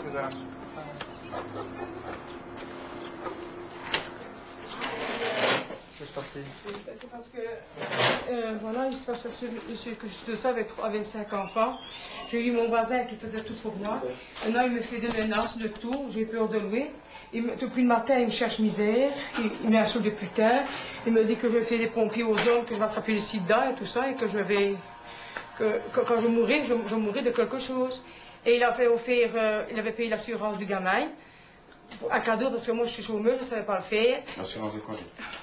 gedaan. C'est parce que, voilà, il se passe ce que je fais avec 5 enfants. J'ai eu mon voisin qui faisait tout pour moi. Maintenant, il me fait des menaces de tout. J'ai peur de lui. Depuis le matin, il me cherche misère. Il m'insulte de putain. Il me dit que je fais des pompiers aux hommes, que je vais attraper le sida et tout ça, et que je vais... Que quand je mourrai, je mourrai de quelque chose. Et il a fait offrir, il avait payé l'assurance du gamin. Un cadeau, parce que moi je suis chômeuse, je ne savais pas le faire. L'assurance de quoi?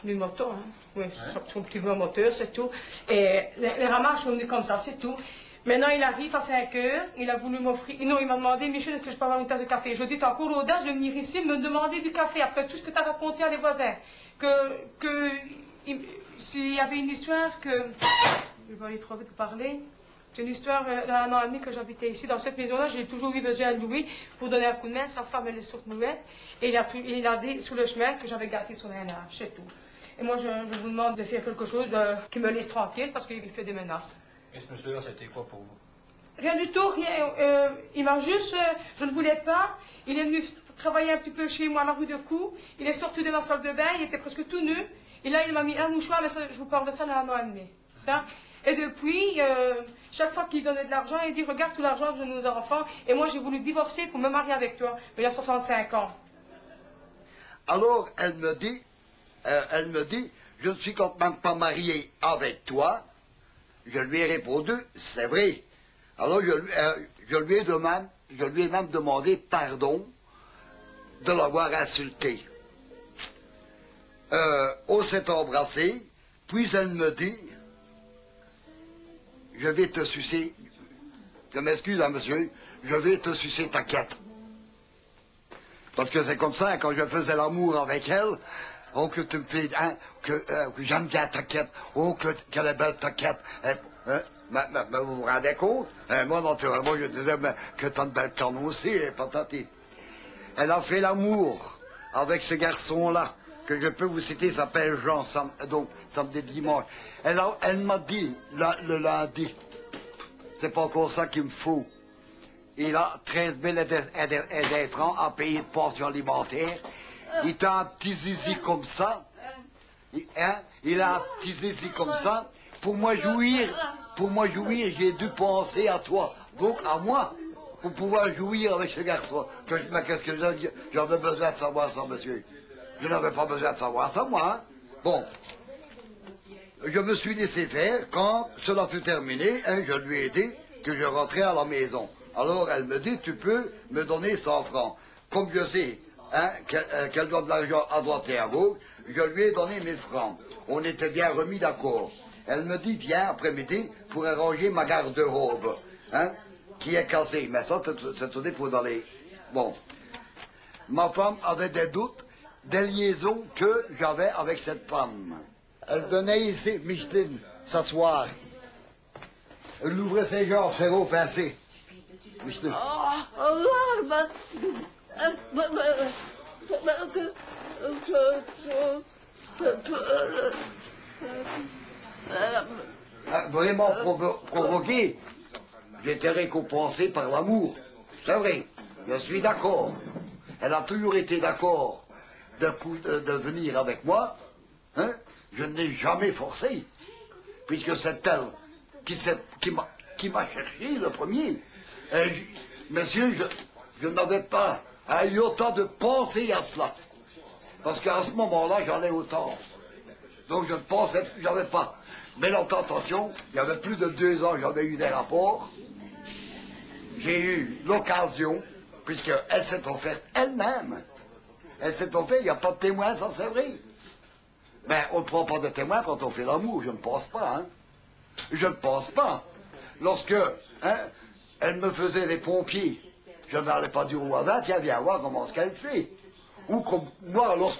Du moteur, hein. Oui, son petit moteur, c'est tout. Et les ramasses sont venus comme ça, c'est tout. Maintenant, il arrive à 5 heures, il a voulu m'offrir... Non, il m'a demandé, Michel, est-ce que je peux avoir une tasse de café? Je dis, t'as encore l'audace de venir ici me demander du café, après tout ce que t'as raconté à des voisins. S'il y avait une histoire que... Je vais aller trop vite pour parler. C'est une histoire d'un an et demi que j'habitais ici, dans cette maison-là. J'ai toujours eu besoin de lui pour donner un coup de main. Sa femme, elle est sourde muette. Et il a dit, sous le chemin, que j'avais gâté son âge, c'est tout. Et moi, je vous demande de faire quelque chose qui me laisse tranquille, parce qu'il fait des menaces. Et ce monsieur-là, c'était quoi pour vous? Rien du tout, rien. Il m'a juste... je ne voulais pas. Il est venu travailler un petit peu chez moi à la rue de Cou. Il est sorti de ma salle de bain, il était presque tout nu. Et là, il m'a mis un mouchoir, mais ça, je vous parle de ça dans un an et demi. Ça. Et depuis, chaque fois qu'il donnait de l'argent, il dit, regarde tout l'argent de nos enfants. Et moi, j'ai voulu divorcer pour me marier avec toi. Mais il y a 65 ans. Alors, elle me dit, je ne suis quand même pas marié avec toi. Je lui ai répondu, c'est vrai. Alors, je lui ai même demandé pardon de l'avoir insulté. On s'est embrassé, puis elle me dit, je vais te sucer, je m'excuse, hein, monsieur, je vais te sucer ta quête. Parce que c'est comme ça, quand je faisais l'amour avec elle, oh, que tu me fais, hein, que j'aime bien ta quête, oh, qu'elle est belle ta quête. Vous vous rendez compte? Moi, naturellement, je disais que t'as une belle canne aussi, et patati. Elle a fait l'amour avec ce garçon-là, que je peux vous citer, s'appelle Jean, donc samedi dimanche. Elle m'a dit, le lundi, c'est pas encore ça qu'il me faut. Il a 13 000 et des francs à payer de pension alimentaire. Il a un petit zizi comme ça. Il a un petit zizi comme ça. Pour moi jouir, j'ai dû penser à toi. Donc à moi, pour pouvoir jouir avec ce garçon. Mais qu'est-ce que j'avais besoin de savoir ça, monsieur? Je n'avais pas besoin de savoir ça, moi. Hein. Bon. Je me suis laissé faire. Quand cela fut terminé, hein, je lui ai dit que je rentrais à la maison. Alors elle me dit, tu peux me donner 100 francs. Comme je sais hein, qu'elle doit de l'argent à droite et à gauche, je lui ai donné 1000 francs. On était bien remis d'accord. Elle me dit, viens après-midi pour arranger ma garde-robe, hein, qui est cassée. Mais ça, c'est tout pour d'aller. Bon. Ma femme avait des doutes, des liaisons que j'avais avec cette femme. Elle venait ici, Micheline, s'asseoir. Elle ouvrait ses jambes, ses veaux pincés. Micheline. Vraiment provoqué, j'étais récompensé par l'amour. C'est vrai, je suis d'accord. Elle a toujours été d'accord de venir avec moi. Hein? Je ne l'ai jamais forcé, puisque c'est elle qui m'a cherché le premier. Monsieur, je n'avais pas un iota de penser à cela. Parce qu'à ce moment-là, j'en ai autant. Donc je ne pensais, j'avais pas. Mais la tentation, il y avait plus de 2 ans, j'avais eu des rapports. J'ai eu l'occasion, puisqu'elle s'est offerte elle-même. Elle s'est offerte, il n'y a pas de témoin, ça c'est vrai. Mais on ne prend pas de témoin quand on fait l'amour, je ne pense pas. Hein. Je ne pense pas. Lorsque hein, elle me faisait des pompiers, je n'allais pas dire au voisin, tiens, viens voir comment ce qu'elle fait. Ou comme moi, lorsque